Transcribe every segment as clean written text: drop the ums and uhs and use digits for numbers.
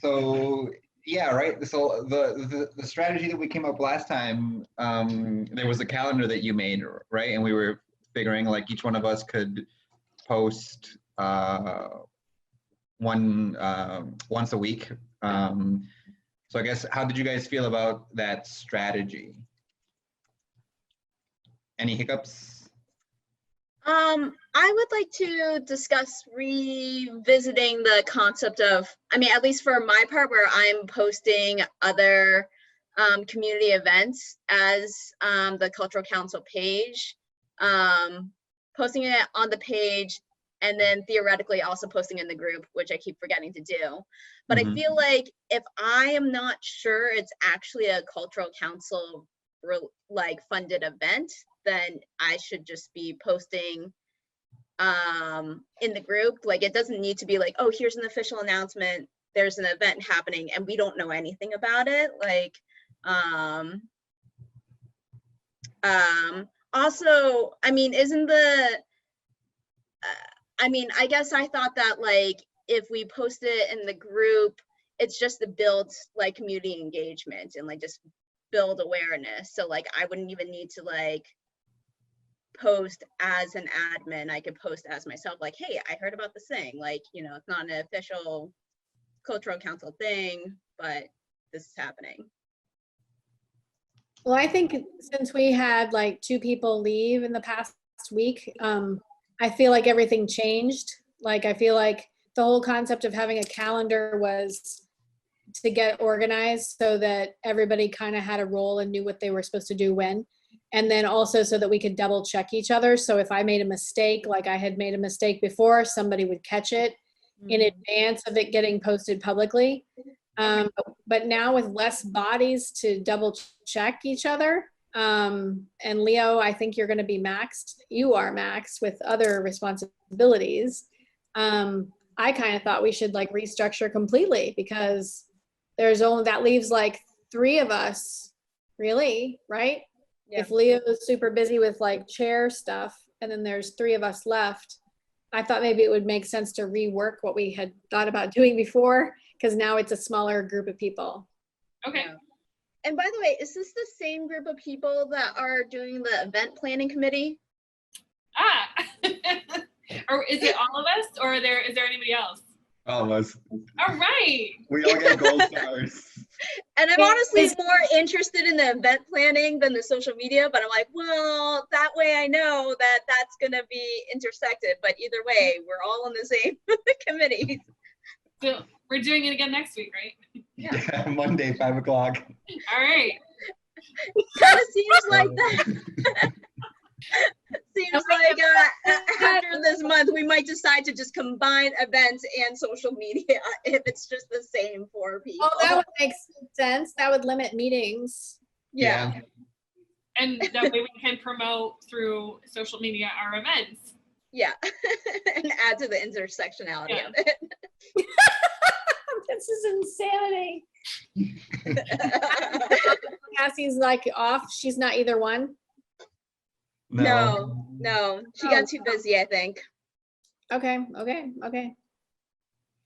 So yeah, right. So the strategy that we came up last time, there was a calendar that you made, right? And we were figuring like each one of us could post once a week. So I guess, how did you guys feel about that strategy? Any hiccups? I would like to discuss revisiting the concept of, I mean, at least for my part, where I'm posting other community events as the Cultural Council page, posting it on the page, and then theoretically also posting in the group, which I keep forgetting to do. But I feel like if I am not sure it's actually a Cultural Council like funded event, then I should just be posting in the group. Like, it doesn't need to be like, oh, here's an official announcement, there's an event happening and we don't know anything about it. Like, also, I mean, isn't the I mean, I guess I thought that like if we post it in the group, it's just to build like community engagement and like just build awareness. So like I wouldn't even need to like post as an admin. I could post as myself, like, hey, I heard about this thing. Like, you know, it's not an official Cultural Council thing, but this is happening. Well, I think since we had like 2 people leave in the past week, I feel like everything changed. Like, I feel like the whole concept of having a calendar was to get organized so that everybody kind of had a role and knew what they were supposed to do when. And then also so that we could double check each other. So if I made a mistake, like I had made a mistake before, somebody would catch it in advance of it getting posted publicly. But now with less bodies to double check each other, and Leo, I think you're going to be maxed. You are maxed with other responsibilities. I kind of thought we should like restructure completely, because there's only, that leaves like 3 of us, really, right? Yeah. If Leo is super busy with like chair stuff, and then there's 3 of us left, I thought maybe it would make sense to rework what we had thought about doing before, because now it's a smaller group of people. Okay. Yeah. And by the way, is this the same group of people that are doing the event planning committee? Ah, or is it all of us, or is there anybody else? All of us. All right. We all get gold stars. And I'm honestly more interested in the event planning than the social media, but I'm like, well, that way I know that that's gonna be intersected, but either way, we're all on the same committee. So we're doing it again next week, right? Yeah, Monday, 5 o'clock. All right. Kind of seems like that. Seems like after this month, we might decide to just combine events and social media if it's just the same for people. Oh, that would make sense. That would limit meetings. Yeah. And that way we can promote through social media our events. Yeah. And add to the intersectionality of it. This is insanity. Cassie's like off. She's not either one. No, she got too busy, I think. Okay.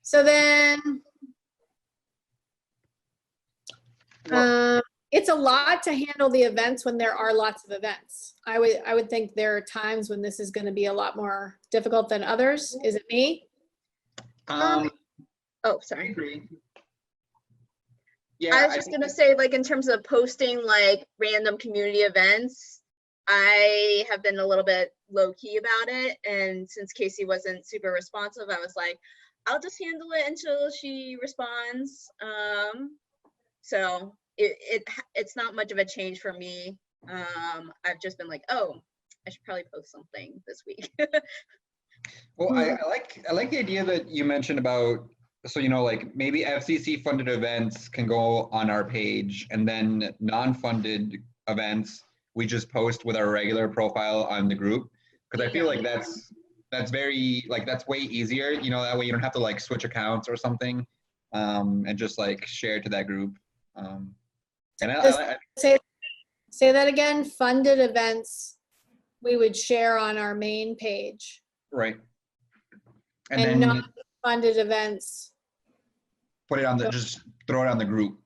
So then, it's a lot to handle the events when there are lots of events. I would think there are times when this is going to be a lot more difficult than others. Is it me? Oh, sorry. I agree. Yeah, I was just gonna say, like, in terms of posting like random community events, I have been a little bit low key about it, and since Casey wasn't super responsive, I was like, I'll just handle it until she responds. So it's not much of a change for me. I've just been like, oh, I should probably post something this week. Well, I like the idea that you mentioned about, so, you know, like maybe FCC funded events can go on our page, and then non-funded events we just post with our regular profile on the group, because I feel like that's very, like, that's way easier, you know, that way you don't have to like switch accounts or something, and just like share to that group. And I say that again. Funded events we would share on our main page, right, and then non-funded events put it on the, just throw it on the group.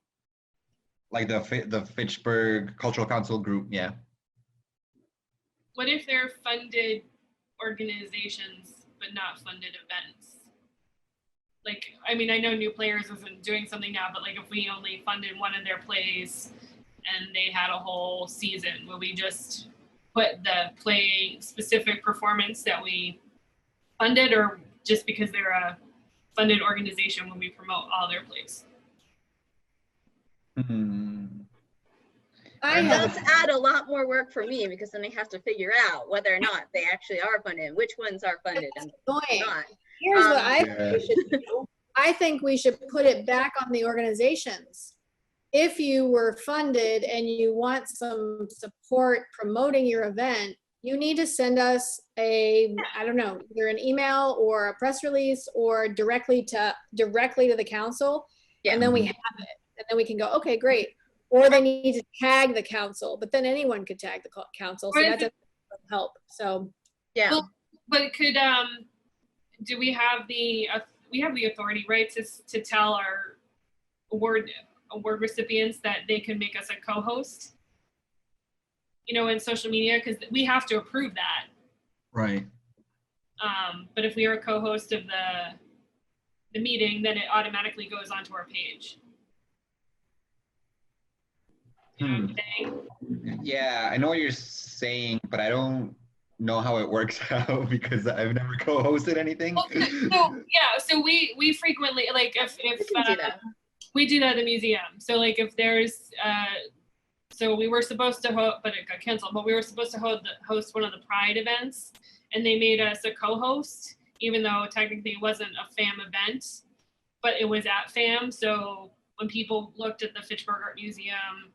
Like the Fitchburg Cultural Council group, yeah. What if they're funded organizations but not funded events? Like, I mean, I know New Players isn't doing something now, but like if we only funded one of their plays and they had a whole season, would we just put the play specific performance that we funded, or just because they're a funded organization when we promote all their plays? I It have, does add a lot more work for me because then I have to figure out whether or not they actually are funded, which ones are funded and annoying. not. Here's what I Yeah. think we should do. I think we should put it back on the organizations. If you were funded and you want some support promoting your event, you need to send us I don't know, either an email or a press release or directly to the council. Yeah. And then we have it. And then we can go, okay, great. Or they need to tag the council, but then anyone could tag the council. So Or that is it- doesn't help. So Yeah. Well, but could do we have the authority, right, to tell our award recipients that they can make us a co-host, you know, in social media, because we have to approve that. Right. But if we are a co-host of the meeting, then it automatically goes onto our page. You know what I'm saying? Yeah, I know what you're saying, but I don't know how it works out because I've never co-hosted anything. So we frequently, like, if We can do that. we do that at the museum. So like if there's so we were supposed to host, but it got canceled, but we were supposed to host one of the Pride events, and they made us a co-host, even though technically it wasn't a FAM event, but it was at FAM. So when people looked at the Fitchburg Art Museum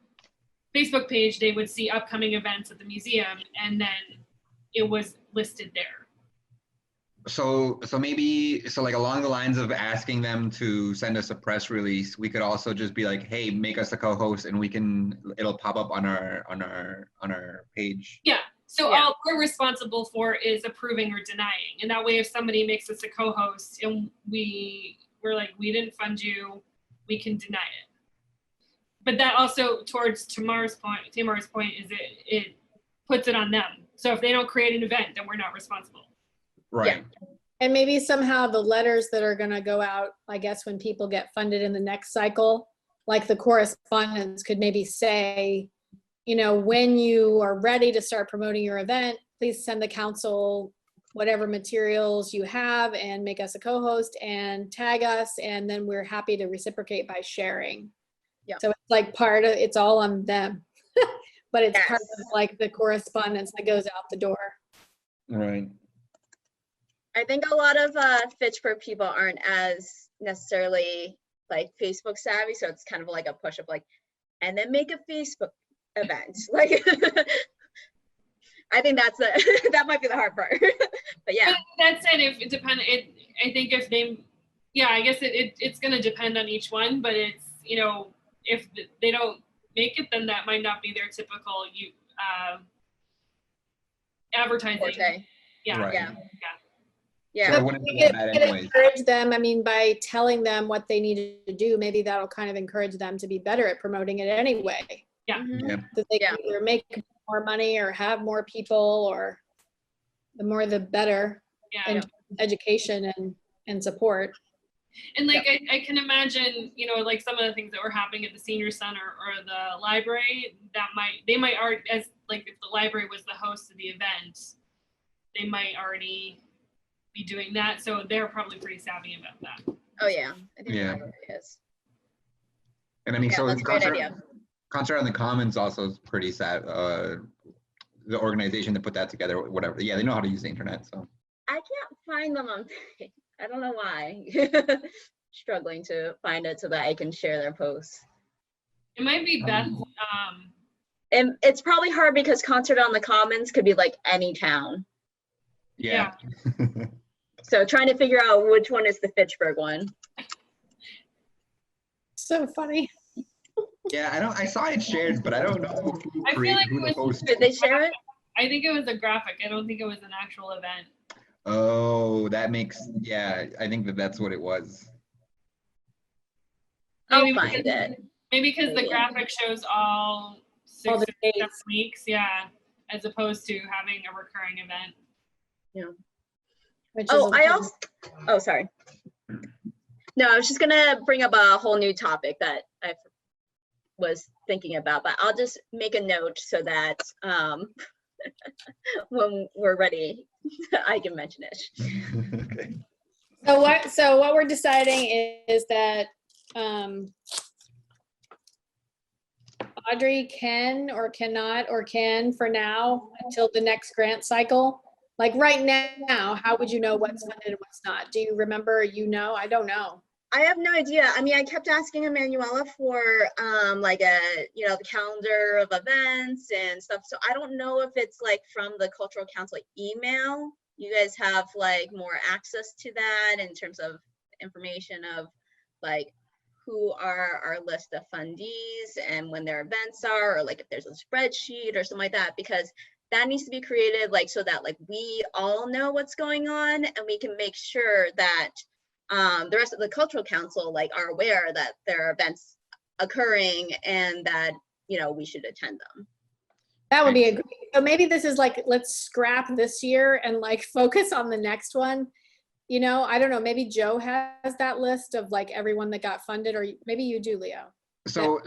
Facebook page, they would see upcoming events at the museum, and then it was listed there. So maybe, so like along the lines of asking them to send us a press release, we could also just be like, hey, make us a co-host, and it'll pop up on our page. Yeah. So Yeah. all we're responsible for is approving or denying. And that way, if somebody makes us a co-host and we're like, we didn't fund you, we can deny it. But that also, towards Tamar's point, is it puts it on them. So if they don't create an event, then we're not responsible. Right. and maybe somehow the letters that are gonna go out, I guess, when people get funded in the next cycle, like the correspondence could maybe say, you know, when you are ready to start promoting your event, please send the council whatever materials you have and make us a co-host and tag us, and then we're happy to reciprocate by sharing. Yeah. So it's like it's all on them, but it's part Yes. of like the correspondence that goes out the door. Right. I think a lot of Fitchburg people aren't as necessarily like Facebook savvy, so it's kind of like a push of like, and then make a Facebook event. Like, I think that's that might be the hard part. But yeah, But that said, I think if they, yeah, I guess it's going to depend on each one, but it's, you know, if they don't make it, then that might not be their typical advertising. forte. Yeah. Right. Yeah. So Yeah. it wouldn't be We that could anyways. encourage them, I mean, by telling them what they need to do, maybe that'll kind of encourage them to be better at promoting it anyway. Mhm. Yeah. That they Yeah. can either make more money or have more people, or the more the better, Yeah. and education and support. And like, I can imagine, you know, like some of the things that were happening at the senior center or the library, they might already, as like if the library was the host of the event, they might already be doing that. So they're probably pretty savvy about that. Oh yeah. I think Yeah. that really is. And I mean, Yeah, so that's a great idea. Concert on the Commons also is pretty sad. The organization that put that together, whatever. Yeah, they know how to use the internet. So I can't find them on. I don't know why. Struggling to find it so that I can share their posts. It might be best. And it's probably hard because Concert on the Commons could be like any town. yeah. So trying to figure out which one is the Fitchburg one. So funny. Yeah, I saw it shared, but I don't know who I feel created like who it the was- post. Did they share it? I think it was a graphic. I don't think it was an actual event. Oh, that makes, yeah, I think that's what it was. I'll Maybe find it. Maybe because the Maybe. graphic shows all All 6 the or 7 dates. weeks, yeah, as opposed to having a recurring event. Which Oh, is I also, oh, sorry. No, I was just gonna bring up a whole new topic that I was thinking about, but I'll just make a note so that when we're ready, I can mention it. Okay. So what we're deciding is that Audrey can or cannot or can for now until the next grant cycle. Like right now, how would you know what's funded and what's not? Do you remember? I don't know. I have no idea. I mean, I kept asking Emanuela for like the calendar of events and stuff. So I don't know if it's like from the cultural council email. You guys have like more access to that in terms of information of like who are our list of fundees and when their events are, or like if there's a spreadsheet or something like that, because that needs to be created like so that like we all know what's going on and we can make sure that the rest of the cultural council like are aware that there are events occurring and that we should attend them. That would be a great, so maybe this is like, let's scrap this year and like focus on the next one. I don't know, maybe Joe has that list of like everyone that got funded, or maybe you do, Leo. So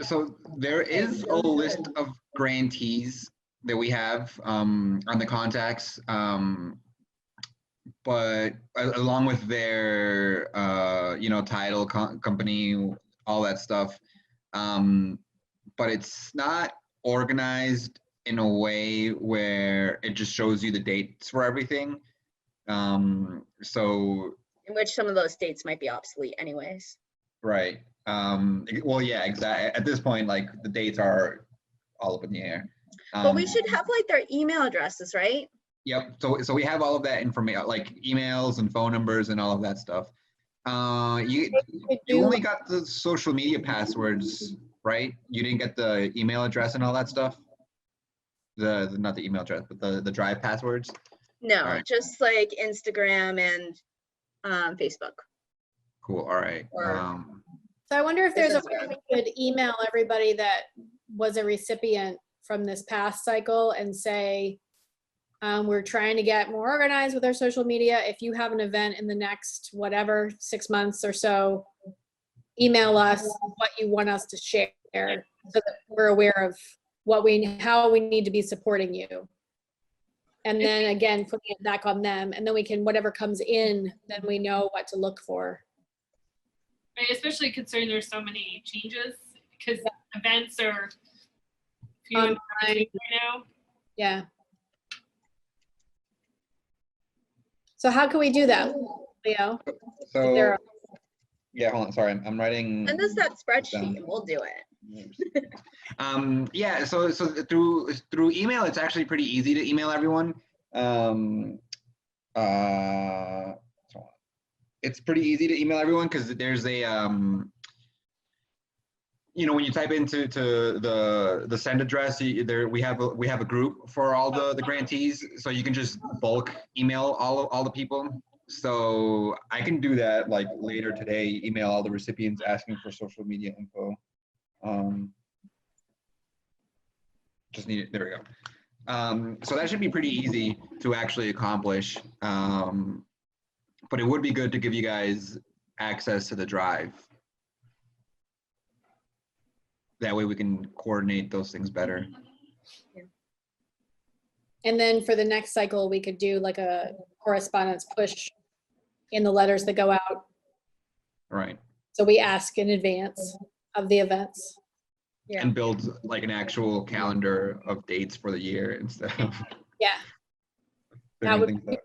there is a list of grantees that we have on the contacts, but along with their title, company, all that stuff, but it's not organized in a way where it just shows you the dates for everything. So In which some of those dates might be obsolete anyways. right. Well, yeah, exactly. At this point, like the dates are all up in the air. But we should have like their email addresses, right? Yep. So we have all of that information, like emails and phone numbers and all of that stuff. You only got the social media passwords, right? You didn't get the email address and all that stuff. Not the email address, but the drive passwords. No, All right. just like Instagram and Facebook. Cool. All right. So I wonder if there's a Business way we could email everybody that was a recipient from this past cycle and say, we're trying to get more organized with our social media. If you have an event in the next, whatever, 6 months or so, email us what you want us to share so that we're aware of how we need to be supporting you. And then again, putting it back on them, and then we can, whatever comes in, then we know what to look for. Right, especially considering there's so many changes because events are few and far between right now. Yeah. So how can we do that, Leo? So yeah, hold on. Sorry, I'm writing. Send us that spreadsheet and we'll do it. Yeah, so through email, it's actually pretty easy to email everyone. It's pretty easy to email everyone because there's a when you type into the send address, we have a group for all the grantees, so you can just bulk email all the people. So I can do that like later today, email all the recipients asking for social media info. Just need it, there we go. So that should be pretty easy to actually accomplish. But it would be good to give you guys access to the drive. That way we can coordinate those things better. And then for the next cycle, we could do like a correspondence push in the letters that go out. Right. So we ask in advance of the events. Yeah. And build like an actual calendar of dates for the year instead of. Yeah. That would, things out.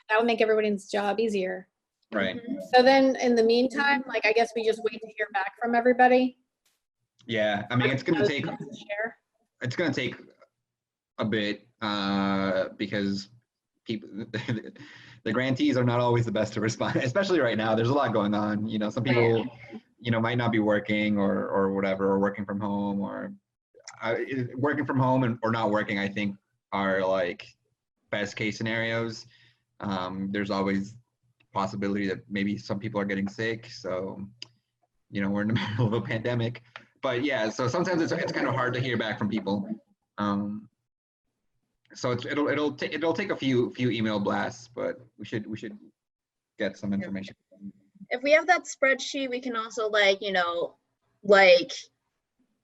that would make everybody's job easier. Right. So then in the meantime, like, I guess we just wait to hear back from everybody. Yeah, I mean, it's gonna take Share. a bit because people, the grantees are not always the best to respond, especially right now. There's a lot going on. Some people, might not be working or whatever, or working from home, or working from home or not working, I think are like best case scenarios. There's always possibility that maybe some people are getting sick. So you know, we're in the middle of a pandemic. But yeah, so sometimes it's kind of hard to hear back from people. So it'll take a few email blasts, but we should get some information. If we have that spreadsheet, we can also like, you know, like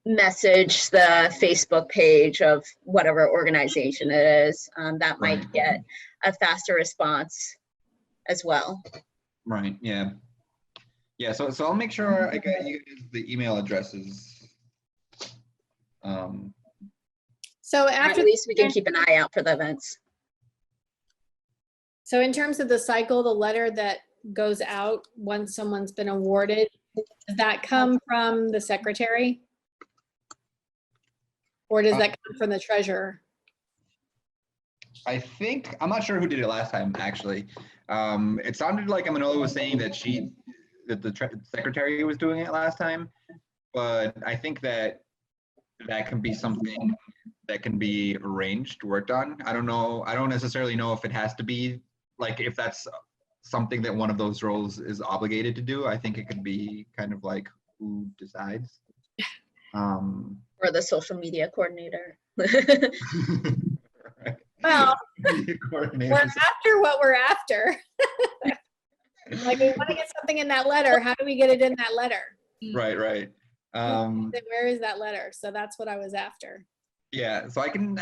message the Facebook page of whatever organization it is. That might Right. get a faster response as well. Right. Yeah. Yeah. So I'll make sure I get you the email addresses. So Or after, at least we can keep an eye out for the events. so in terms of the cycle, the letter that goes out once someone's been awarded, does that come from the secretary? Or does that come from the treasurer? I think, I'm not sure who did it last time, actually. It sounded like Manolo was saying that the secretary was doing it last time, but I think that can be something that can be arranged, worked on. I don't know. I don't necessarily know if it has to be, like, if that's something that one of those roles is obligated to do. I think it could be kind of like who decides. Or the social media coordinator. Well, we're after what we're after. Like, we want to get something in that letter. How do we get it in that letter? Right. Where is that letter? So that's what I was after. Yeah, so I can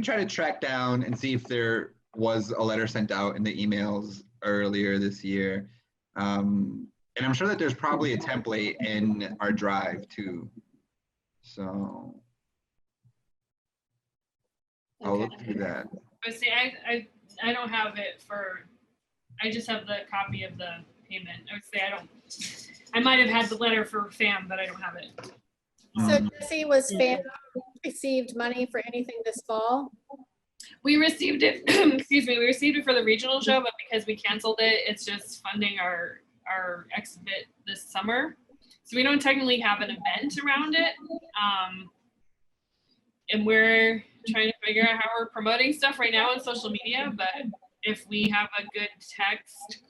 try to track down and see if there was a letter sent out in the emails earlier this year. And I'm sure that there's probably a template in our drive too. So I'll look through that. I would say I don't have it I just have the copy of the payment. I would say I might have had the letter for FAM, but I don't have it. So Jesse, was FAM received money for anything this fall? We received it, excuse me, we received it for the regional show, but because we canceled it, it's just funding our exhibit this summer. So we don't technically have an event around it. And we're trying to figure out how we're promoting stuff right now on social media, but if we have a good text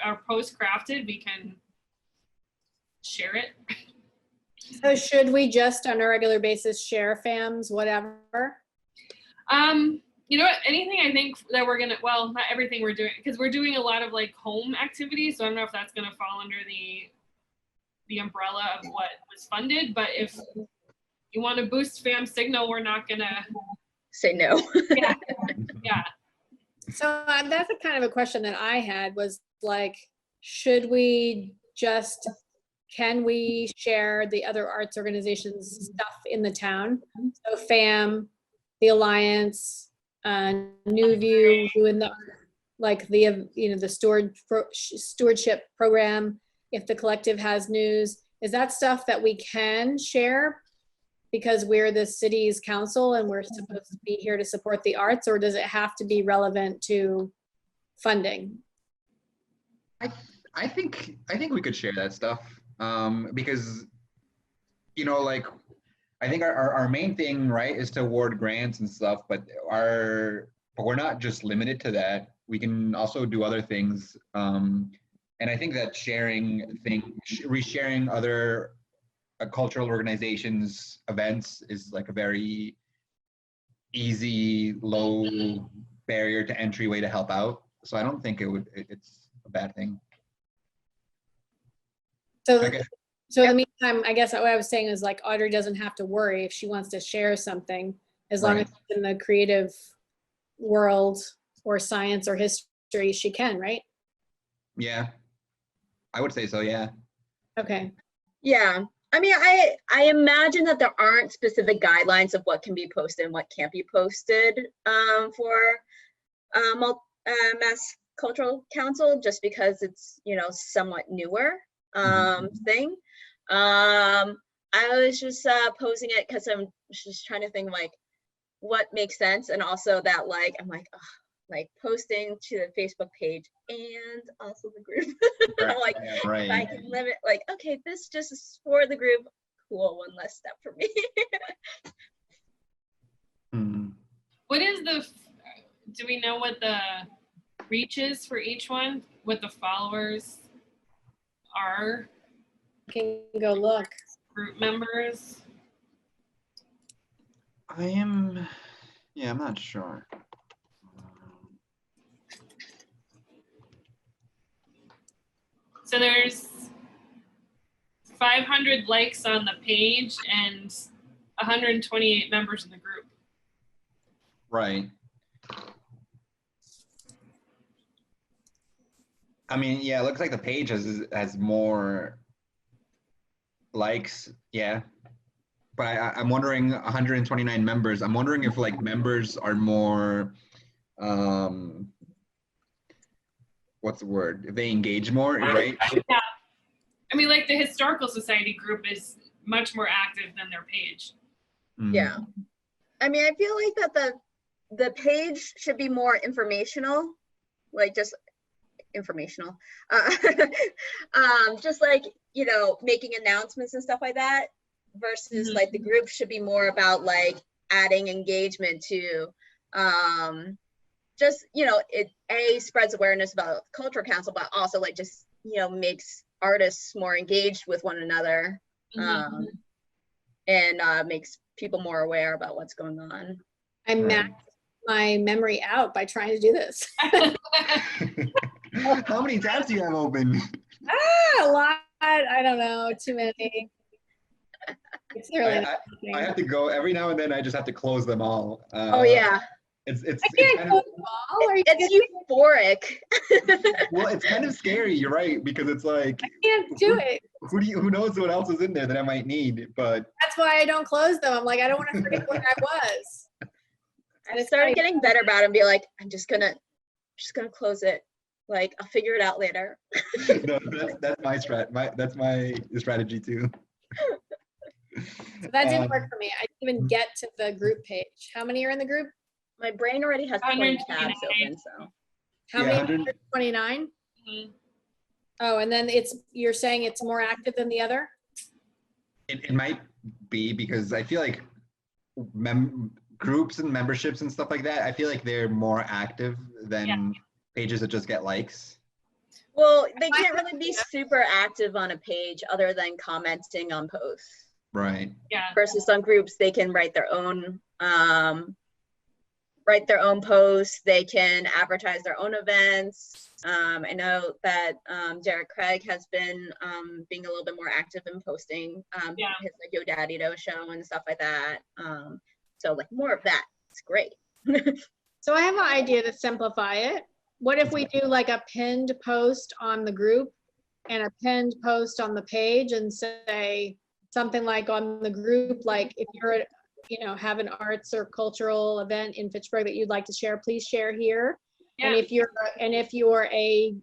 or post crafted, we can share it. So should we just on a regular basis share FAMs, whatever? You know what, anything I think that we're gonna, well, not everything we're doing, because we're doing a lot of like home activities, so I don't know if that's gonna fall under the umbrella of what was funded, but if you want to boost FAM signal, we're not gonna Say no. yeah. So that's a kind of a question that I had, was like, should we just, can we share the other arts organizations stuff in the town? So FAM, the Alliance, New View, doing the, like the, you know, the stewardship program. If the collective has news, is that stuff that we can share because we're the city's council and we're supposed to be here to support the arts, or does it have to be relevant to funding? I think we could share that stuff because, you know, like, I think our main thing, right, is to award grants and stuff, but we're not just limited to that. We can also do other things. And I think that resharing other cultural organizations events is like a very easy, low barrier to entry way to help out. So I don't think it's a bad thing. So in the meantime, I guess what I was saying is, like, Audrey doesn't have to worry if she wants to share something, as long as it's in the creative world or science or history, she can, right? Yeah, I would say so, yeah. Okay. Yeah. I mean, I imagine that there aren't specific guidelines of what can be posted and what can't be posted for Mass Cultural Council, just because it's, you know, somewhat newer thing. I was just posing it because I'm just trying to think like what makes sense, and also that like I'm like, oh, like posting to the Facebook page and also the group. I'm like, if I can limit, like, okay, this just is for the group. Cool, one less step for me. What is do we know what the reach is for each one? What the followers are? can go look. Group members. I'm not sure. So there's 500 likes on the page and 128 members in the group. Right. I mean, yeah, it looks like the page has more likes, yeah. But I'm wondering, 129 members, I'm wondering if like members are more, what's the word? If they engage more, right? Yeah. I mean, like the Historical Society group is much more active than their page. Mm. Yeah. I mean, I feel like that the page should be more informational, like just informational. Just like, you know, making announcements and stuff like that, versus like the group should be more about like adding engagement to just, you know, it spreads awareness about Cultural Council, but also like just, you know, makes artists more engaged with one another, and makes people more aware about what's going on. I maxed my memory out by trying to do this. How many tabs do you have open? A lot. I don't know. Too many. It's really I have to go every now and then. I just have to close them all. Oh yeah. It's I can't kind close of, them all. Are you It's euphoric. well, it's kind of scary. You're right, because it's like, I can't do it. who knows what else is in there that I might need, but That's why I don't close them. I'm like, I don't want to forget where I was. I started getting better about it and be like, I'm just gonna close it. Like, I'll figure it out later. no, that's my that's my strategy too. So that didn't work for me. I didn't even get to the group page. How many are in the group? My brain already has 20 tabs 129. open, so. How Yeah, many? 100. 29? Mhm. Oh, and then you're saying it's more active than the other? It might be because I feel like groups and memberships and stuff like that, I feel like they're more active than pages that just get likes. Well, they can't really be super active on a page other than commenting on posts. Right. Yeah. Versus some groups, they can write their own posts. They can advertise their own events. I know that Derek Craig has been being a little bit more active in posting his like Yo Daddy Do show and stuff like that. So like more of that. It's great. So I have an idea to simplify it. What if we do like a pinned post on the group and a pinned post on the page and say something like on the group, like if you're, you know, have an arts or cultural event in Fitchburg that you'd like to share, please share here. Yeah. And if you're a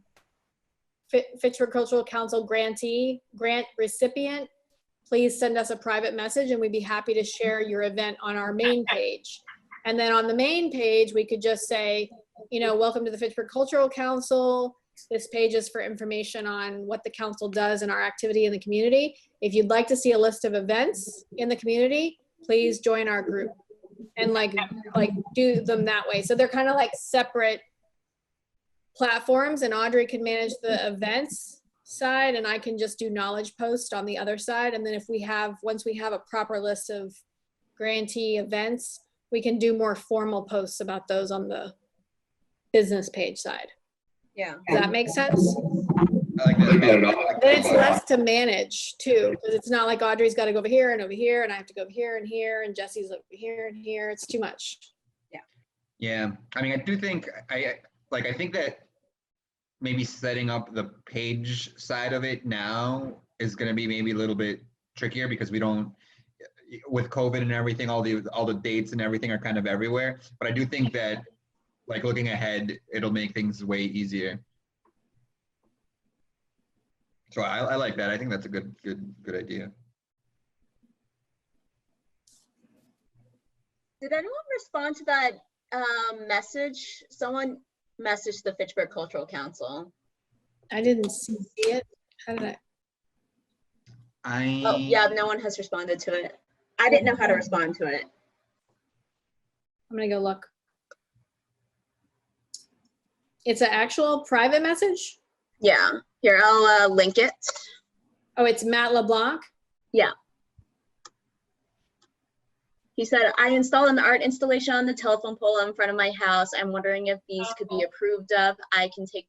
Fitchburg Cultural Council grant recipient, please send us a private message and we'd be happy to share your event on our main page. And then on the main page, we could just say, you know, welcome to the Fitchburg Cultural Council. This page is for information on what the council does and our activity in the community. If you'd like to see a list of events in the community, please join our group, and like do them that way. So they're kind of like separate platforms, and Audrey can manage the events side and I can just do knowledge post on the other side. And then once we have a proper list of grantee events, we can do more formal posts about those on the business page side. Yeah. Does that make sense? I like that. Then it's less to manage too, because it's not like Audrey's got to go over here, and I have to go over here, and Jesse's over here and here. It's too much. Yeah, I mean, I do think I think that maybe setting up the page side of it now is going to be maybe a little bit trickier because we don't, with COVID and everything, all the dates and everything are kind of everywhere. But I do think that, like, looking ahead, it'll make things way easier. So I like that. I think that's a good idea. Did anyone respond to that message? Someone messaged the Fitchburg Cultural Council. I didn't see it. How did Oh yeah, no one has responded to it. I didn't know how to respond to it. I'm gonna go look. It's an actual private message? Yeah, here, I'll link it. Oh, it's Matt LeBlanc? He said, I installed an art installation on the telephone pole in front of my house. I'm wondering if these could be approved of. I can take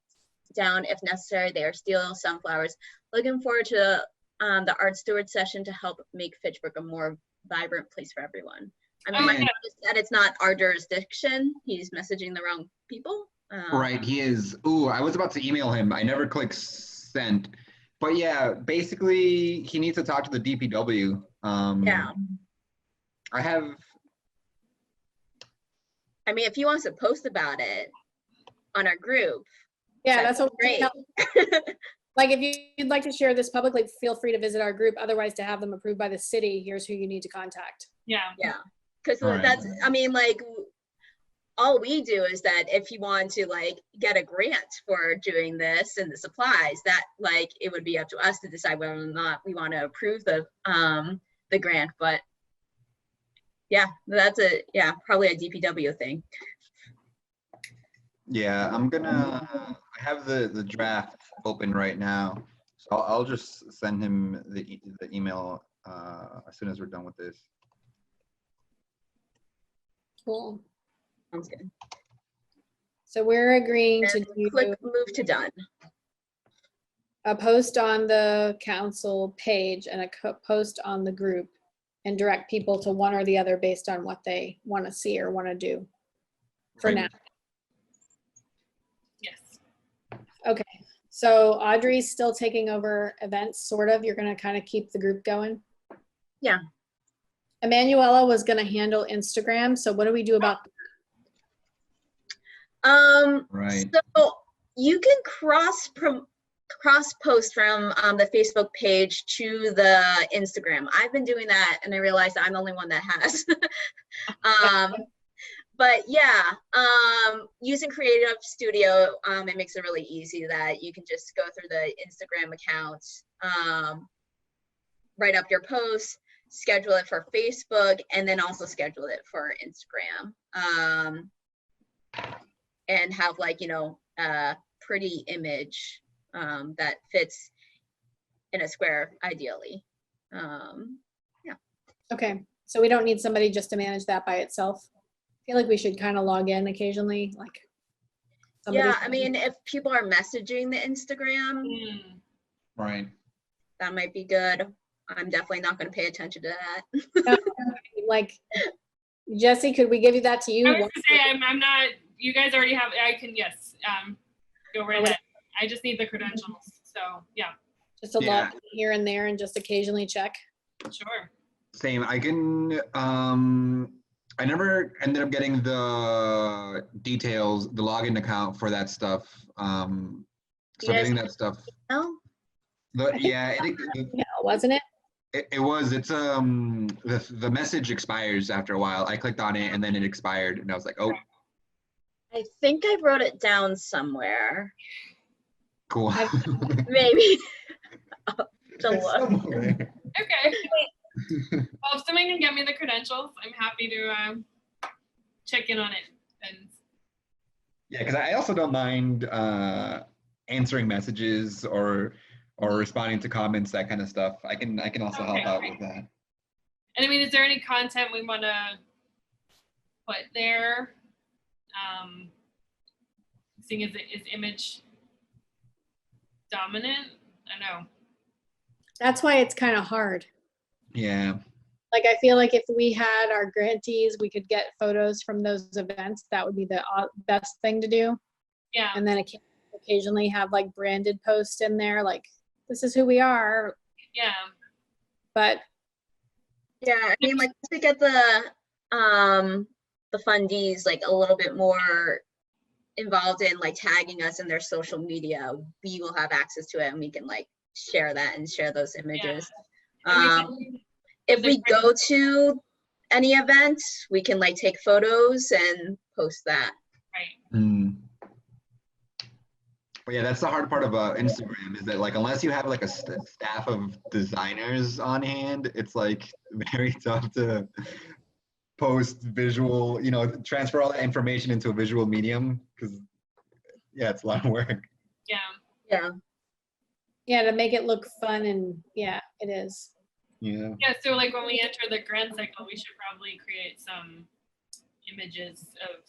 down if necessary. They are steel sunflowers. Looking forward to the art steward session to help make Fitchburg a more vibrant place for everyone. I mean, Oh, like yeah. that it's not our jurisdiction. He's messaging the wrong people. Right, he is. Ooh, I was about to email him. I never clicked send. But yeah, basically, he needs to talk to the DPW. Yeah. I have. I mean, if he wants to post about it on our group. Yeah, that's what great. Like, if you'd like to share this publicly, feel free to visit our group. Otherwise, to have them approved by the city, here's who you need to contact. Yeah. Yeah, because All right. that's, I mean, like, all we do is that if you want to like get a grant for doing this and the supplies, that like it would be up to us to decide whether or not we want to approve the grant. But yeah, that's probably a DPW thing. Yeah, I have the draft open right now. So I'll just send him the email as soon as we're done with this. Cool. Sounds good. So we're agreeing to do Click move to done. a post on the council page and a post on the group, and direct people to one or the other based on what they want to see or want to do for Right. now. Yes. Okay, so Audrey's still taking over events, sort of. You're going to kind of keep the group going? Yeah. Emanuela was going to handle Instagram, so what do we do about Right. So you can cross post from the Facebook page to the Instagram. I've been doing that and I realized I'm the only one that has. But yeah, using Creative Studio, it makes it really easy that you can just go through the Instagram account, write up your posts, schedule it for Facebook, and then also schedule it for Instagram. And have like, you know, a pretty image that fits in a square, ideally. Yeah. Okay, so we don't need somebody just to manage that by itself? I feel like we should kind of log in occasionally, like. somebody- Yeah, I mean, if people are messaging the Instagram, Mm. Right. that might be good. I'm definitely not going to pay attention to that. Like, Jesse, could we give you that to you? I was gonna say I'm not. You guys already have. I can go right ahead. I just need the credentials. So yeah, Just a Yeah. log here and there and just occasionally check. sure. Same. I can. I never ended up getting the details, the login account for that stuff. So Yes. getting that stuff. No? Yeah, Yeah, wasn't it? it was. It's the message expires after a while. I clicked on it and then it expired, and I was like, oh, I think I wrote it down somewhere. cool. Maybe. To It's look. somewhere. Okay. Well, if somebody can get me the credentials, I'm happy to check in on it. And Yeah, because I also don't mind answering messages or responding to comments, that kind of stuff. I can also help Okay, out great. with that. I mean, is there any content we want to put there? Seeing as it is image dominant, I don't know. That's why it's kind of hard. Yeah. Like, I feel like if we had our grantees, we could get photos from those events. That would be the best thing to do. Yeah. And then occasionally have like branded posts in there, like, this is who we are. Yeah. But Yeah, I mean, like, to get the fundees like a little bit more involved in like tagging us in their social media, we will have access to it and we can like share that and share those images. If we go to any event, we can like take photos and post that. Right. Mm. But yeah, that's the hard part about Instagram, is that like unless you have like a staff of designers on hand, it's like very tough to post visual, transfer all that information into a visual medium, because yeah, it's a lot of work. Yeah. Yeah. Yeah, to make it look fun and yeah, it is. Yeah. Yeah, so like when we enter the grand cycle, we should probably create some images of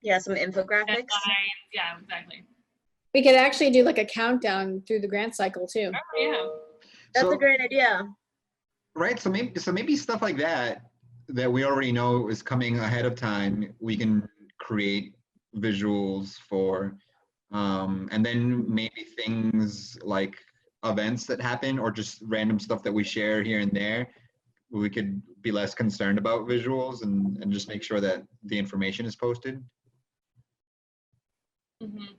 Yeah, some infographics. deadlines. Yeah, exactly. We could actually do like a countdown through the grant cycle too. Oh, yeah. That's So- a great idea. Right. So maybe stuff like that we already know is coming ahead of time, we can create visuals for, and then maybe things like events that happen or just random stuff that we share here and there, we could be less concerned about visuals and just make sure that the information is posted. Mm-hmm.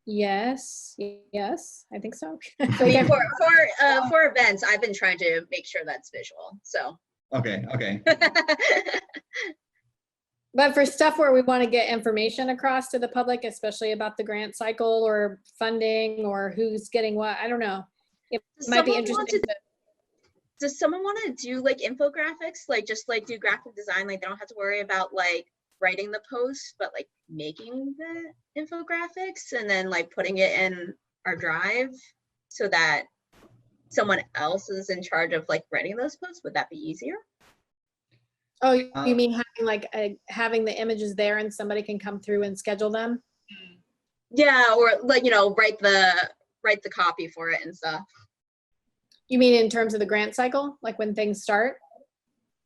Yes, yes, I think so. I mean, for events, I've been trying to make sure that's visual. So. Okay. But for stuff where we want to get information across to the public, especially about the grant cycle or funding or who's getting what, I don't know. It might be interesting. Does someone want to do like infographics, like just like do graphic design, like they don't have to worry about like writing the post, but like making the infographics and then like putting it in our drive so that someone else is in charge of like writing those posts? Would that be easier? Oh, you mean having like having the images there and somebody can come through and schedule them? Yeah, or like, write the copy for it and stuff. You mean in terms of the grant cycle, like when things start?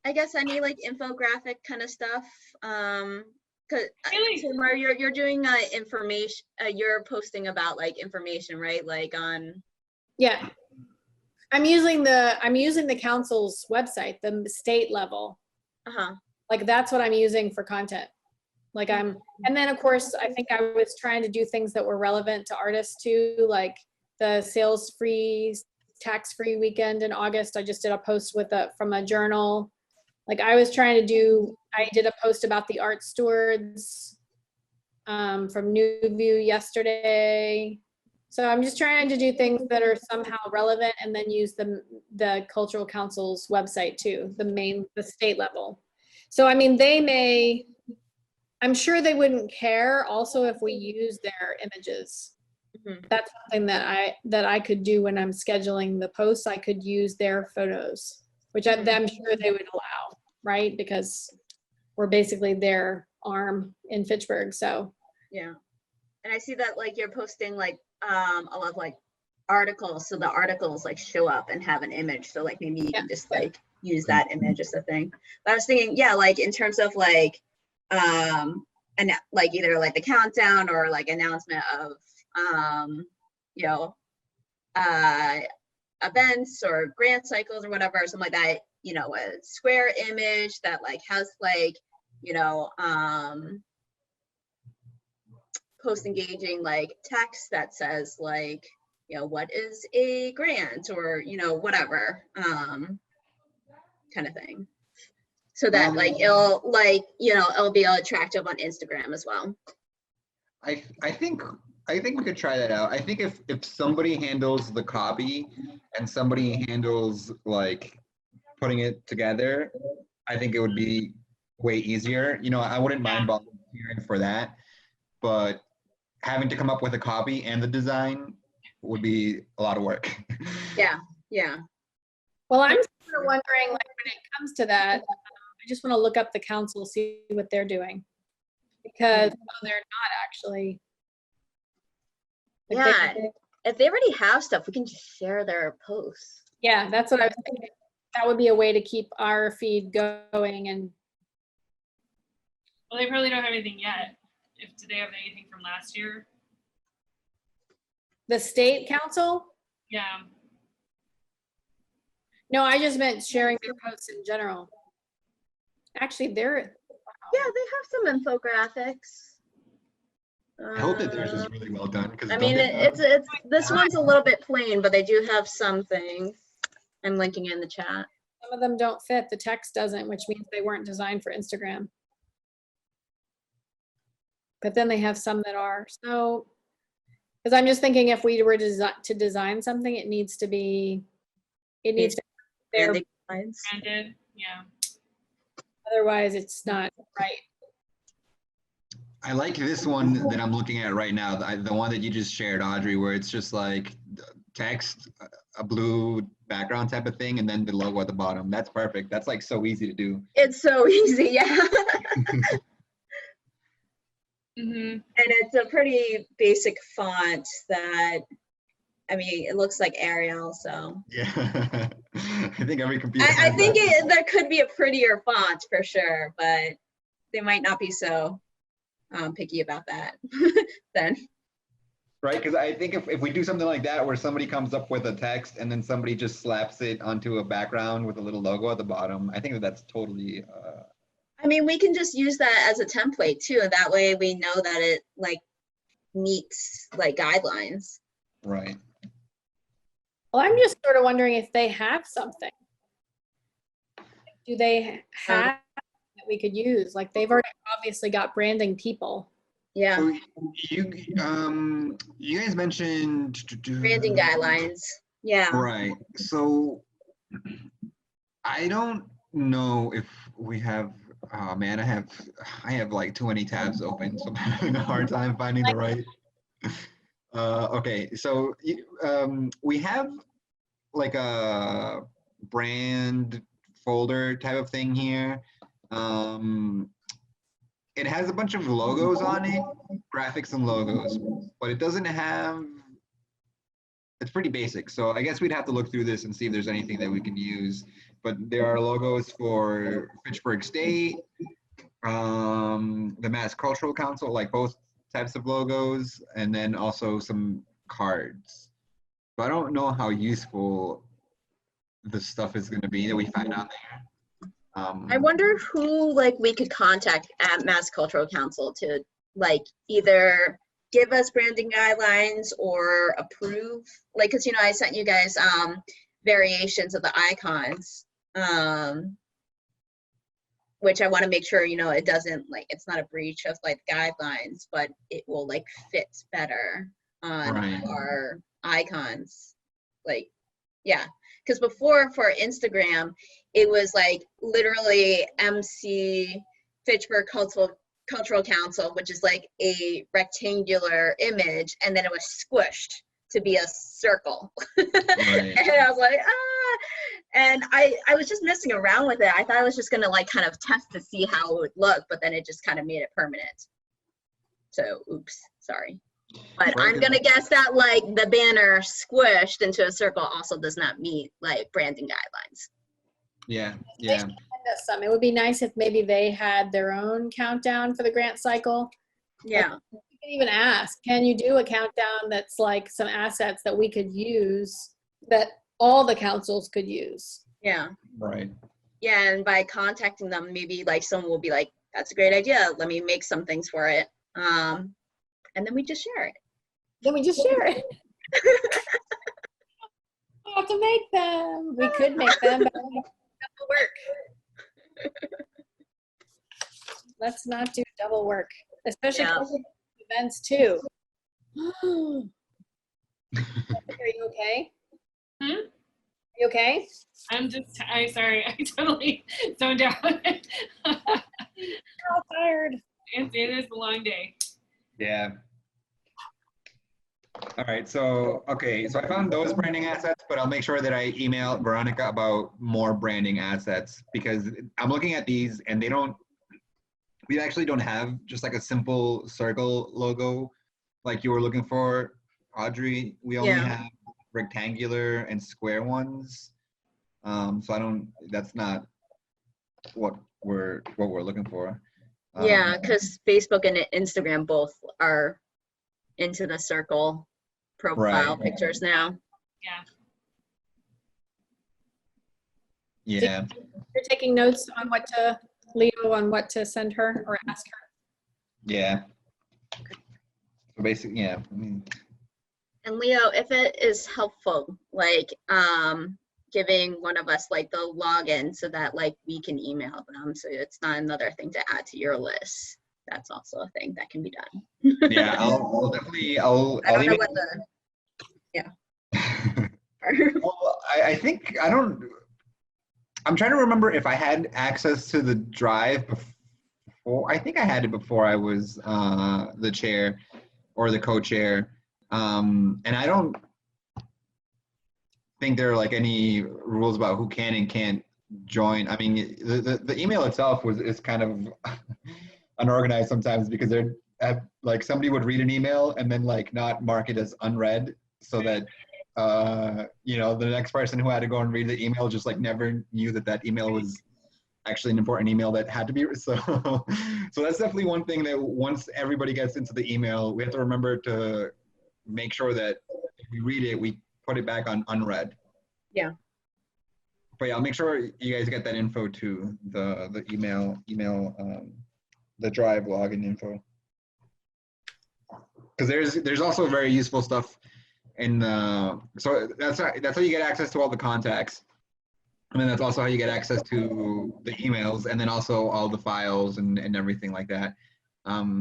I guess I mean like infographic kind of stuff. Cause Really? Tamar, you're doing information. You're posting about like information, right? Like on. Yeah, I'm using the council's website, the state level. Like that's what I'm using for content. Like and then of course I think I was trying to do things that were relevant to artists too, like the tax-free weekend in August. I just did a post from a journal. Like I did a post about the art stewards from New View yesterday. So I'm just trying to do things that are somehow relevant and then use the Cultural Council's website too, the state level. So I mean, I'm sure they wouldn't care also if we use their images. That's something that I could do when I'm scheduling the posts. I could use their photos, which I'm sure they would allow, right? Because we're basically their arm in Fitchburg. So yeah, and I see that like you're posting like a lot of like articles, so the articles like show up and have an image. So like maybe you can just like use that image as a thing. But I was thinking, yeah, like in terms of like and like either like the countdown or like announcement of events or grant cycles or whatever, something like that, a square image that like has like, post engaging like text that says like, what is a grant or, whatever, kind of thing. So that like, it'll be attractive on Instagram as well. I think we could try that out. I think if somebody handles the copy and somebody handles like putting it together, I think it would be way easier. I wouldn't mind volunteering for that, but having to come up with a copy and the design would be a lot of work. Yeah. Well, I'm sort of wondering, like when it comes to that, I just want to look up the council, see what they're doing. Because they're not actually. Like if they already have stuff, we can just share their posts. Yeah, that's what I was thinking. That would be a way to keep our feed going. And well, they probably don't have anything yet. Do they have anything from last year? The state council? Yeah. No, I just meant sharing their posts in general. Actually, yeah, they have some infographics. I hope that theirs is really well done. I mean, it's this one's a little bit plain, but they do have some things. I'm linking in the chat. Some of them don't fit. The text doesn't, which means they weren't designed for Instagram. But then they have some that are. So, because I'm just thinking if we were to design something, it needs to be there. Branded, yeah. Otherwise, it's not right. I like this one that I'm looking at right now, the one that you just shared, Audrey, where it's just like text, a blue background type of thing, and then the logo at the bottom. That's perfect. That's like so easy to do. It's so easy, yeah. Mm-hmm. And it's a pretty basic font that, I mean, it looks like Arial, so. Yeah. I think every computer I has think that. there could be a prettier font for sure, but they might not be so picky about that then. Right, because I think if we do something like that where somebody comes up with a text and then somebody just slaps it onto a background with a little logo at the bottom, I think that that's totally I mean, we can just use that as a template too. That way we know that it like meets like guidelines. right. Well, I'm just sort of wondering if they have something. Do they have that we could use? Like they've already obviously got branding people. Yeah, So you guys mentioned branding guidelines. Yeah. right. So I don't know if we have. Oh man, I have like too many tabs open, so I'm having a hard time finding the right. Okay, so we have like a brand folder type of thing here. It has a bunch of logos on it, graphics and logos, but it doesn't have, it's pretty basic. So I guess we'd have to look through this and see if there's anything that we can use. But there are logos for Fitchburg State, the Mass Cultural Council, like both types of logos, and then also some cards. So I don't know how useful the stuff is going to be that we find on there. I wonder who like we could contact at Mass Cultural Council to like either give us branding guidelines or approve, like, cause you know, I sent you guys variations of the icons, which I want to make sure, you know, it doesn't like, it's not a breach of like guidelines, but it will like fit better on Right. our icons. Like, yeah, because before for Instagram, it was like literally MC Fitchburg Cultural Council, which is like a rectangular image, and then it was squished to be a circle. Right. And I was like, and I was just messing around with it. I thought I was just gonna like kind of test to see how it would look, but then it just kind of made it permanent. So oops, sorry. But Right. I'm gonna guess that like the banner squished into a circle also does not meet like branding guidelines. Yeah, yeah. Send us some. It would be nice if maybe they had their own countdown for the grant cycle. Yeah. You can even ask, can you do a countdown that's like some assets that we could use, that all the councils could use? Yeah. Right. Yeah, and by contacting them, maybe like someone will be like, that's a great idea. Let me make some things for it. And then we just share it. Then we just share it. We have to make them. We could make them, but we have double work. Let's not do double work, especially Yeah. events too. Are you okay? Hmm? You okay? I'm sorry, I totally zoned out. I'm all tired. It is a long day. Yeah. All right. So, okay. So I found those branding assets, but I'll make sure that I email Veronica about more branding assets because I'm looking at these and we actually don't have just like a simple circle logo like you were looking for, Audrey. We only have rectangular and square ones. So that's not what we're looking for. Yeah, because Facebook and Instagram both are into the circle profile pictures now. Yeah. You're taking notes on what to, Leo, on what to send her or ask her. Yeah. So basically, yeah. I mean, And Leo, if it is helpful, like giving one of us like the login so that like we can email them, so it's not another thing to add to your list. That's also a thing that can be done. yeah, I'll definitely I'll I don't know email. what the Well, I think I'm trying to remember if I had access to the drive Well, I think I had it before I was the chair or the co-chair. And I don't think there are like any rules about who can and can't join. I mean, the email itself is kind of unorganized sometimes because they're like somebody would read an email and then like not mark it as unread so that the next person who had to go and read the email just like never knew that email was actually an important email that had to be so that's definitely one thing that once everybody gets into the email, we have to remember to make sure that if we read it, we put it back on unread. Yeah. But yeah, I'll make sure you guys get that info too, the email the drive login info, because there's also very useful stuff in so that's how you get access to all the contacts. And then that's also how you get access to the emails, and then also all the files and everything like that. I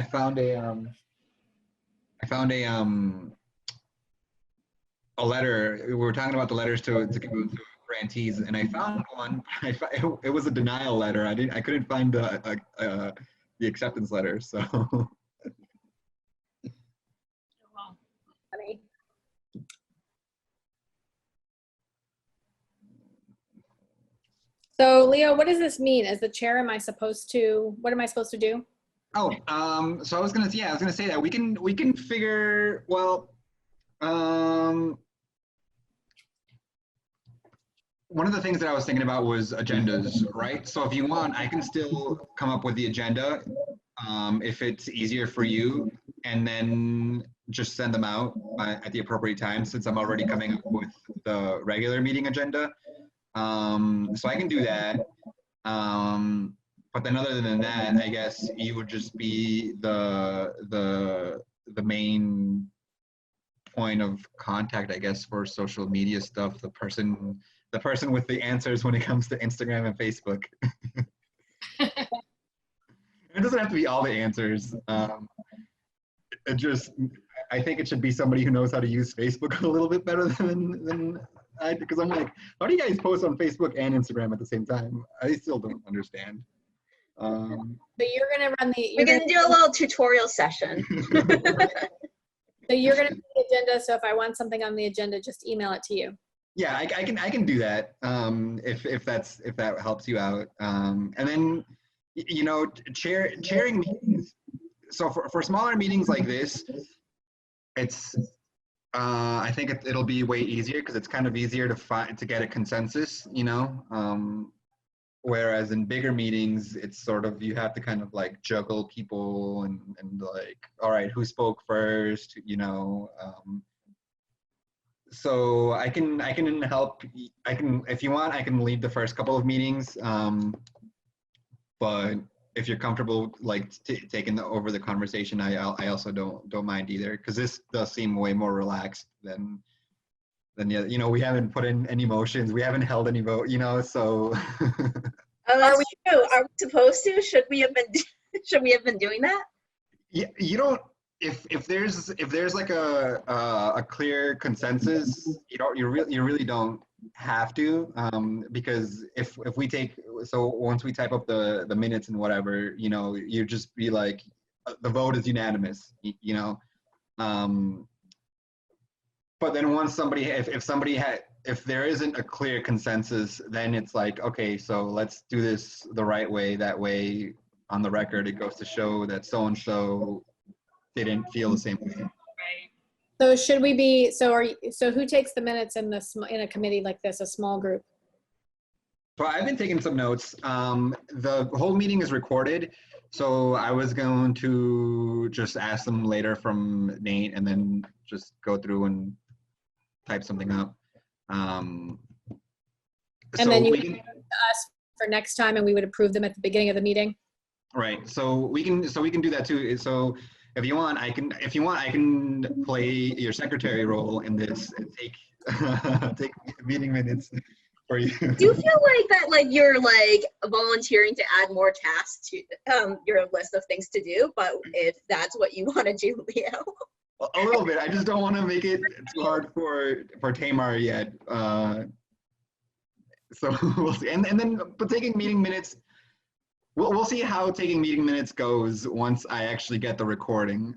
found a letter. We were talking about the letters to grantees, and I found one. It was a denial letter. I couldn't find the acceptance letter. So. Funny. So Leo, what does this mean? As the chair, what am I supposed to do? Oh, so I was gonna say that we can figure, well, one of the things that I was thinking about was agendas, right? So if you want, I can still come up with the agenda if it's easier for you, and then just send them out at the appropriate time since I'm already coming up with the regular meeting agenda. So I can do that. But then other than that, I guess you would just be the main point of contact, I guess, for social media stuff, the person with the answers when it comes to Instagram and Facebook. It doesn't have to be all the answers. I think it should be somebody who knows how to use Facebook a little bit better than I, because I'm like, how do you guys post on Facebook and Instagram at the same time? I still don't understand. But you're gonna run the. We're gonna do a little tutorial session. So you're gonna do the agenda. So if I want something on the agenda, just email it to you. Yeah, I can do that if that helps you out. And then chairing meetings. So for smaller meetings like this, it's I think it'll be way easier because it's kind of easier to get a consensus, whereas in bigger meetings, it's sort of, you have to kind of like juggle people and like, all right, who spoke first, so I can help. If you want, I can lead the first couple of meetings. But if you're comfortable like taking over the conversation, I also don't mind either, because this does seem way more relaxed than yeah, we haven't put in any motions, we haven't held any vote, so. Oh, that's true. Are we supposed to? Should we have been doing that? Yeah, you don't. If there's like a clear consensus, you really don't have to, because if we once we type up the minutes and whatever, you just be like, the vote is unanimous, but then once if there isn't a clear consensus, then it's like, okay, so let's do this the right way. That way on the record, it goes to show that so-and-so didn't feel the same way. Right. So should we be, so who takes the minutes in a committee like this, a small group? So I've been taking some notes. The whole meeting is recorded, so I was going to just ask them later from Nate and then just go through and type something up. And then you would give them to us for next time, and we would approve them at the beginning of the meeting. Right. So we can do that too. So if you want, I can play your secretary role in this and take meeting minutes for you. Do you feel like that, like you're like volunteering to add more tasks to your list of things to do? But if that's what you want to do, Leo. A little bit. I just don't want to make it too hard for Tamar yet. So we'll see. And then, but taking meeting minutes, we'll see how taking meeting minutes goes once I actually get the recording.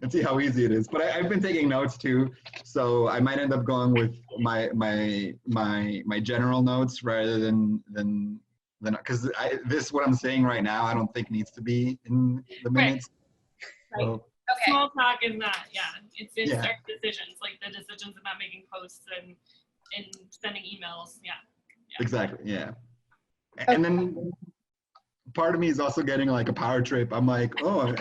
And see how easy it is. But I've been taking notes too, so I might end up going with my general notes rather than because this what I'm saying right now I don't think needs to be in the minutes. Right. So, Okay. Small talk is not, yeah. It's Yeah. our decisions, like the decisions about making posts and sending emails. Yeah. exactly. Yeah. And then part of me is also getting like a power trip. I'm like, oh,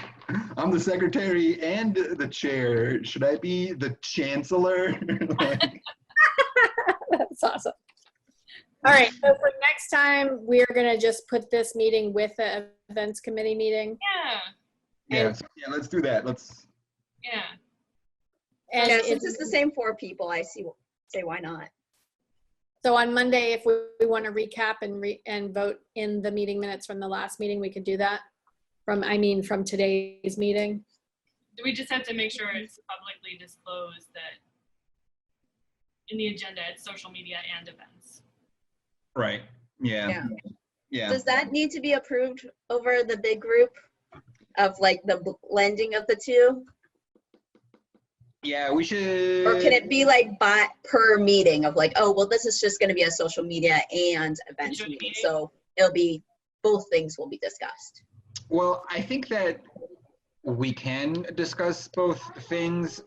I'm the secretary and the chair. Should I be the chancellor? Like, That's awesome. All right, so for next time, we're gonna just put this meeting with the events committee meeting. Yeah. yeah, let's do that. Let's. Yeah. And Yeah, if- since it's the same 4 people, I say why not? so on Monday, if we want to recap and vote in the meeting minutes from the last meeting, we could do that. From today's meeting. We just have to make sure it's publicly disclosed that in the agenda, it's social media and events. Right. Yeah. Yeah. Does that need to be approved over the big group of like the blending of the two? Yeah, we should. Or can it be like per meeting of like, oh, well, this is just going to be a social media and events Social meeting. meeting. So it'll be, both things will be discussed. Well, I think that we can discuss both things.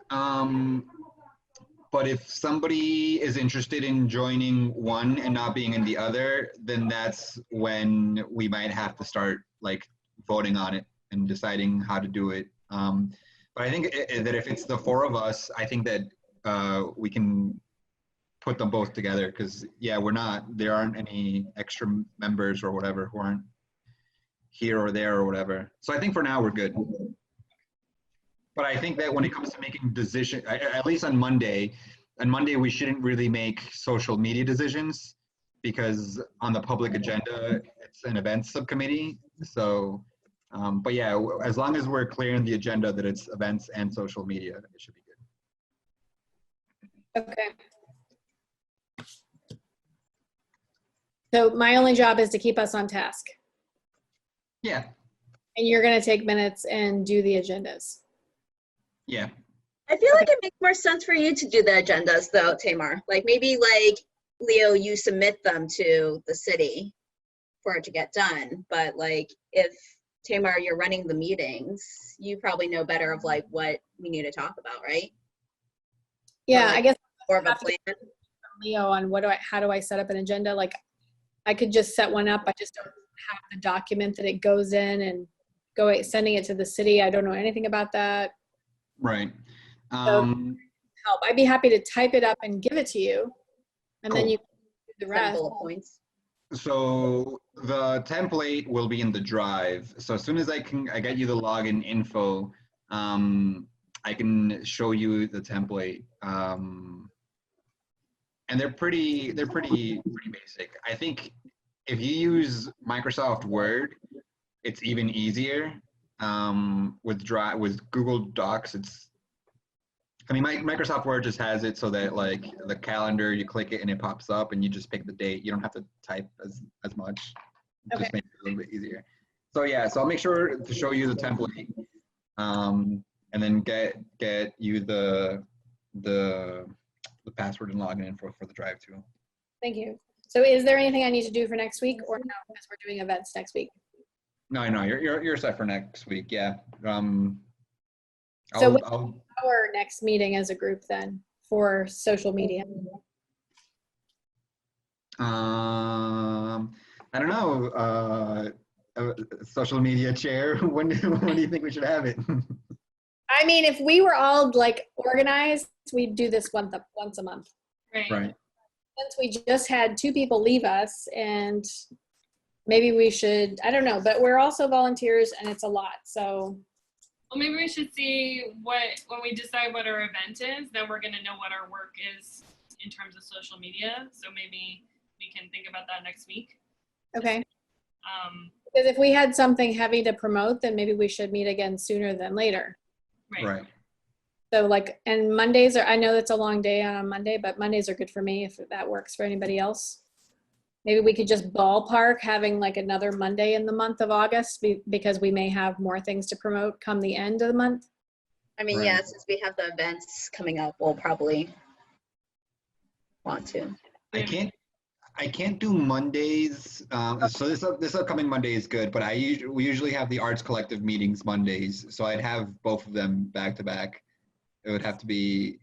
But if somebody is interested in joining one and not being in the other, then that's when we might have to start like voting on it and deciding how to do it. But I think that if it's the 4 of us, I think that we can put them both together because, yeah, there aren't any extra members or whatever who aren't here or there or whatever. So I think for now we're good. But I think that when it comes to making decisions, at least on Monday we shouldn't really make social media decisions because on the public agenda, it's an events subcommittee. So, but yeah, as long as we're clear in the agenda that it's events and social media, it should be good. Okay. So my only job is to keep us on task. Yeah, And you're gonna take minutes and do the agendas. yeah. I feel like it makes more sense for you to do the agendas though, Tamar. Like maybe like, Leo, you submit them to the city for it to get done. But like if Tamar, you're running the meetings, you probably know better of like what we need to talk about, right? Yeah, like- I guess Or of a Have to- plan. Leo on how do I set up an agenda? Like I could just set one up. I just don't have the document that it goes in and sending it to the city. I don't know anything about that. Right. Help. I'd be happy to type it up and give it to you. And then Cool. you can do the Some rest. bullet points. So the template will be in the drive. So as soon as I get you the login info, I can show you the template. And they're pretty basic. I think if you use Microsoft Word, it's even easier. With Google Docs, Microsoft Word just has it so that like the calendar, you click it and it pops up and you just pick the date. You don't have to type as much. It just makes it a little bit easier. So yeah, so I'll make sure to show you the template, and then get you the password and login info for the drive too. Thank you. So is there anything I need to do for next week or no, because we're doing events next week? No, you're set for next week. Yeah. So what's our next meeting as a group then for social media? I don't know. Social media chair. When do you think we should have it? I mean, if we were all like organized, we'd do this once a month. Right. Right. Since we just had 2 people leave us, and maybe we should, I don't know, but we're also volunteers and it's a lot. So Well, maybe we should see when we decide what our event is, then we're going to know what our work is in terms of social media. So maybe we can think about that next week. okay. Because if we had something heavy to promote, then maybe we should meet again sooner than later. Right. So like, and Mondays I know that's a long day on a Monday, but Mondays are good for me if that works for anybody else. maybe we could just ballpark having like another Monday in the month of August because we may have more things to promote come the end of the month. I mean, Right. yeah, since we have the events coming up, we'll probably want to. I can't do Mondays. So this upcoming Monday is good, but we usually have the Arts Collective meetings Mondays, so I'd have both of them back to back. It would have to be,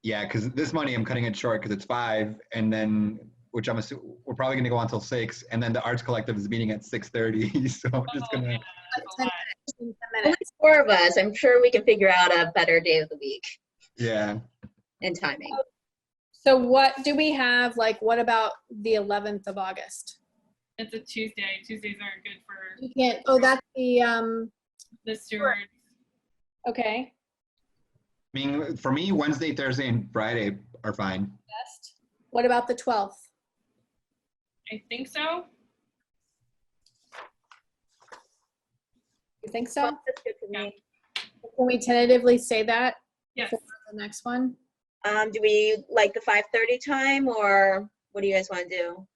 yeah, because this Monday I'm cutting it short because it's 5, and then which I'm assuming we're probably gonna go until 6, and then the Arts Collective is meeting at 6:30, so I'm just Oh, gonna. yeah, that's a lot. 10 Only minutes. 4 of us. I'm sure we can figure out a better day of the week Yeah. and timing. So what do we have? Like, what about the 11th of August? It's a Tuesday. Tuesdays aren't good for You can't, oh, that's the, the stewards. okay. I mean, for me, Wednesday, Thursday, and Friday are fine. Best. What about the 12th? I think so. You think so? Well, that's good for me. Can we tentatively say that Yes. for the next one? Do we like the 5:30 time, or what do you guys want to do?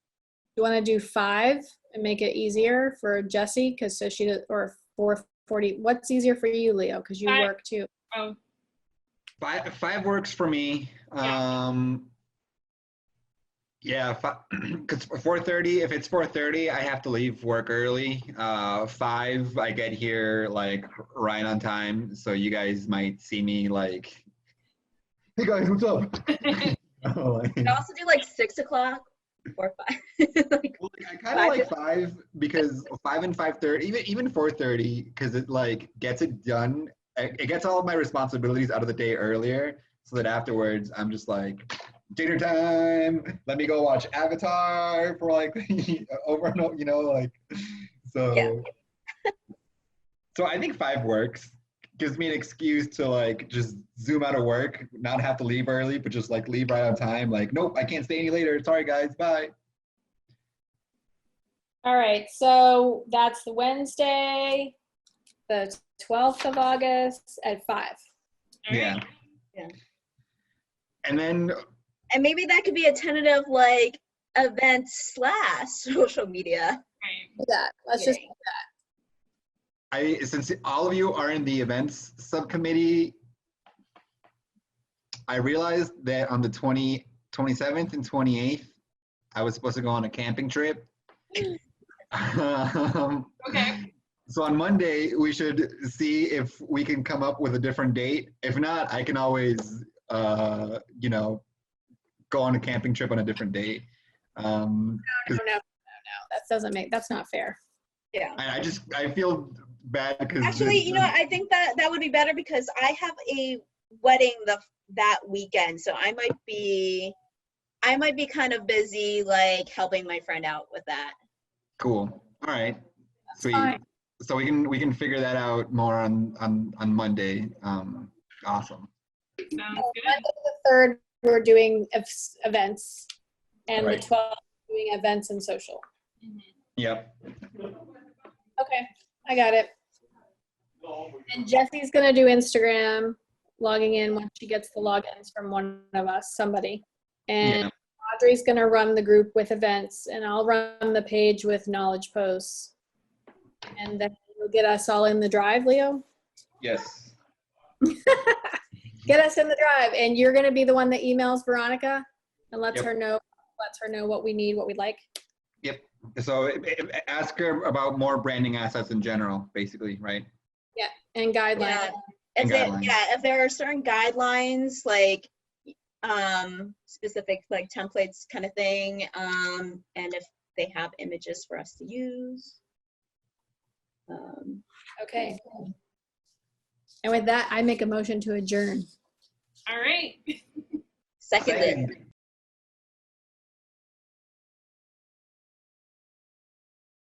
You want to do 5 and make it easier for Jessie? Because so she does, or 4:40. What's easier for you, Leo? Because you 5. work too. Oh, 5 works for me. Yeah, because 4:30. If it's 4:30, I have to leave work early. 5, I get here like right on time, so you guys might see me like, "Hey guys, what's up?" We could also do like 6 o'clock or 5. Like, Well, I kind of like 5 because 5 and 5:30, even 4:30, because it like gets it done. It gets all of my responsibilities out of the day earlier, so that afterwards I'm just like, dinner time. Let me go watch Avatar for like over and over, like. So. Yeah. So I think 5 works. Gives me an excuse to like just zoom out of work, not have to leave early, but just like leave right on time. Like, nope, I can't stay any later. Sorry guys, bye. All right, so that's the Wednesday, the 12th of August at 5. all Yeah. right. Yeah. And then and maybe that could be a tentative like event / social media. Right. Do that. Let's just, since all of you are in the events subcommittee, I realized that on the 27th and 28th, I was supposed to go on a camping trip. Okay. So on Monday, we should see if we can come up with a different date. If not, I can always, go on a camping trip on a different date. no. That's not fair. Yeah. I feel bad because Actually, I think that would be better because I have a wedding that weekend, so I might be kind of busy, like helping my friend out with that. Cool. All right. Sweet. fine. So we can figure that out more on Monday. Awesome. Sounds Monday good. the 3rd, we're doing events, and Right. the 12th, doing events and social. Mhm. Yep. Okay, I got it. And Jessie's gonna do Instagram, logging in once she gets the logins from one of us, somebody. And Yeah. Audrey's gonna run the group with events, and I'll run the page with knowledge posts. And then we'll get us all in the drive, Leo. Yes. Get us in the drive, and you're gonna be the one that emails Veronica and lets Yep. her know what we need, what we'd like. Yep. So ask her about more branding assets in general, basically, right? Yeah, and guidelines. Yeah. And guidelines. If there are certain guidelines, like specific like templates kind of thing, and if they have images for us to use. Okay. And with that, I make a motion to adjourn. All right. Seconded. Second.